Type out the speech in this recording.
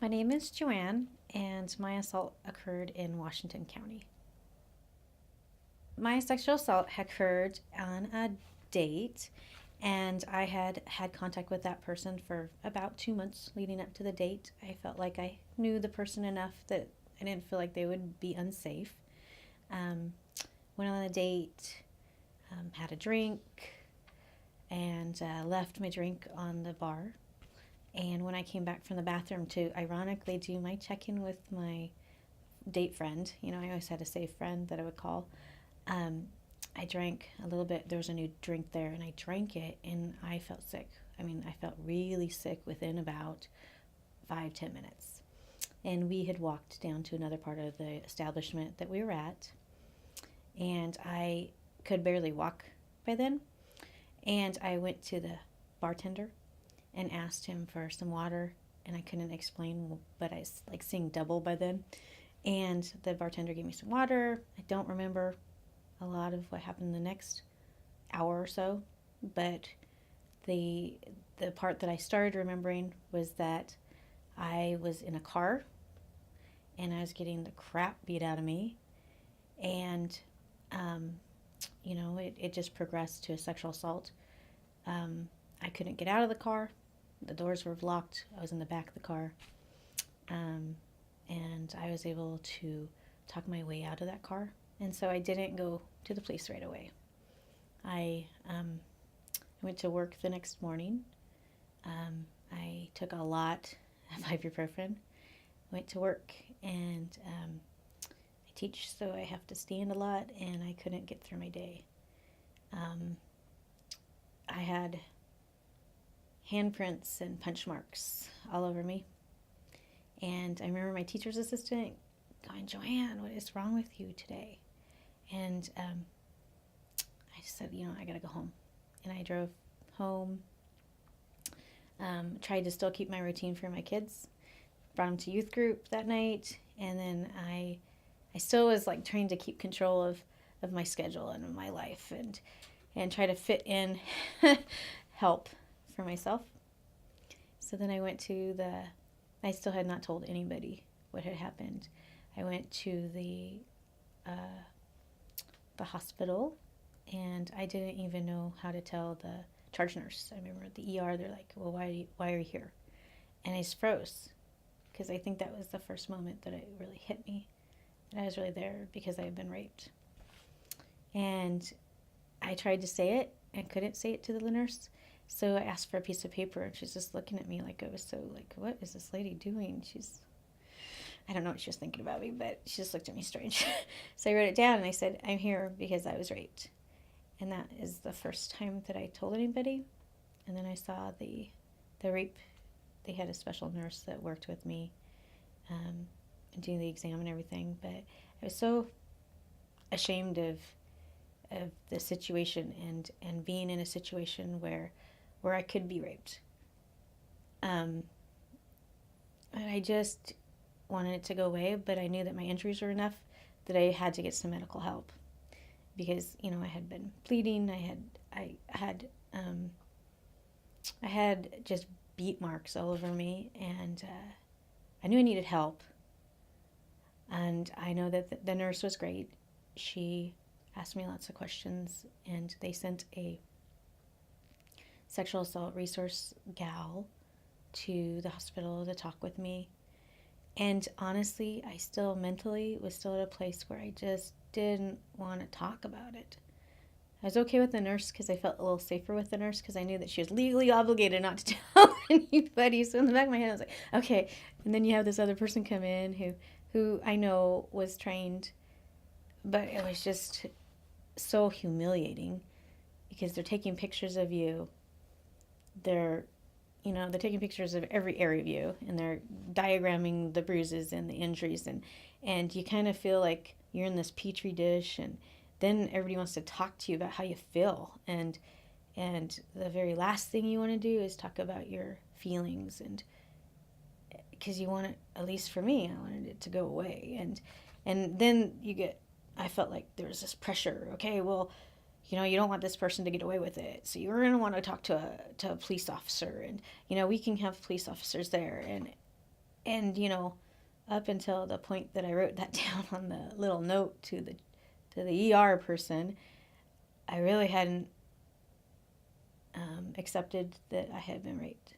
My name is JoAnn, and my assault occurred in Washington County. My sexual assault had occurred on a date, and I had had contact with that person for about 2 months leading up to the date. I felt like I knew the person enough that I didn't feel like they would be unsafe. Um, Went on a date, had a drink, and left my drink on the bar. And when I came back from the bathroom to ironically do my check in with my date friend, I always had a safe friend that I would call. Um, I drank a little bit. There was a new drink there, and I drank it, and I felt sick. I felt really sick within about 5-10 minutes. And we had walked down to another part of the establishment that we were at, and I could barely walk by then. And I went to the bartender and asked him for some water, and I couldn't explain, but I was like seeing double by then. And the bartender gave me some water. I don't remember a lot of what happened the next hour or so, but the the part that I started remembering was that I was in a car and I was getting the crap beat out of me, and um, it just progressed to a sexual assault. I couldn't get out of the car. The doors were locked. I was in the back of the car. Um, and I was able to talk my way out of that car. And so I didn't go to the police right away. I went to work the next morning. I took a lot of ibuprofen. Went to work, and I teach, so I have to stand a lot, and I couldn't get through my day. Um, I had handprints and punch marks all over me. And I remember my teacher's assistant going, "JoAnn, what is wrong with you today?" And I just said, I got to go home. And I drove home, tried to still keep my routine for my kids, brought them to youth group that night. And then I still was like trying to keep control of my schedule and of my life, and try to fit in help for myself. So then I went to I still had not told anybody what had happened. I went to the hospital, and I didn't even know how to tell the charge nurse. I remember at the ER, they're like, "Well, why are you here?" And I just froze, because I think that was the first moment that it really hit me, that I was really there because I had been raped. And I tried to say it and couldn't say it to the nurse. So I asked for a piece of paper, and she's just looking at me like I was so like, "What is this lady doing?" I don't know what she was thinking about me, but she just looked at me strange. So I wrote it down, and I said, "I'm here because I was raped." And that is the first time that I told anybody. And then I saw the rape. They had a special nurse that worked with me, doing the exam and everything. But I was so ashamed of the situation, and being in a situation where I could be raped. And I just wanted it to go away, but I knew that my injuries were enough that I had to get some medical help, because I had been bleeding. I had just beat marks all over me, and I knew I needed help. And I know that the nurse was great. She asked me lots of questions, and they sent a sexual assault resource gal to the hospital to talk with me. And honestly, I still mentally was still at a place where I just didn't want to talk about it. I was okay with the nurse because I felt a little safer with the nurse, because I knew that she was legally obligated not to tell anybody. So in the back of my head, I was like, okay. And then you have this other person come in who I know was trained, but it was just so humiliating, because they're taking pictures of you. They're they're taking pictures of every area of you, and they're diagramming the bruises and the injuries, and you kind of feel like you're in this petri dish, and then everybody wants to talk to you about how you feel, and the very last thing you want to do is talk about your feelings, and because you want it, at least for me, I wanted it to go away, and then I felt like there was this pressure. Okay, well, you don't want this person to get away with it, so you're going to want to talk to a police officer, and we can have police officers there, and And, up until the point that I wrote that down on the little note to the ER person, I really hadn't accepted that I had been raped.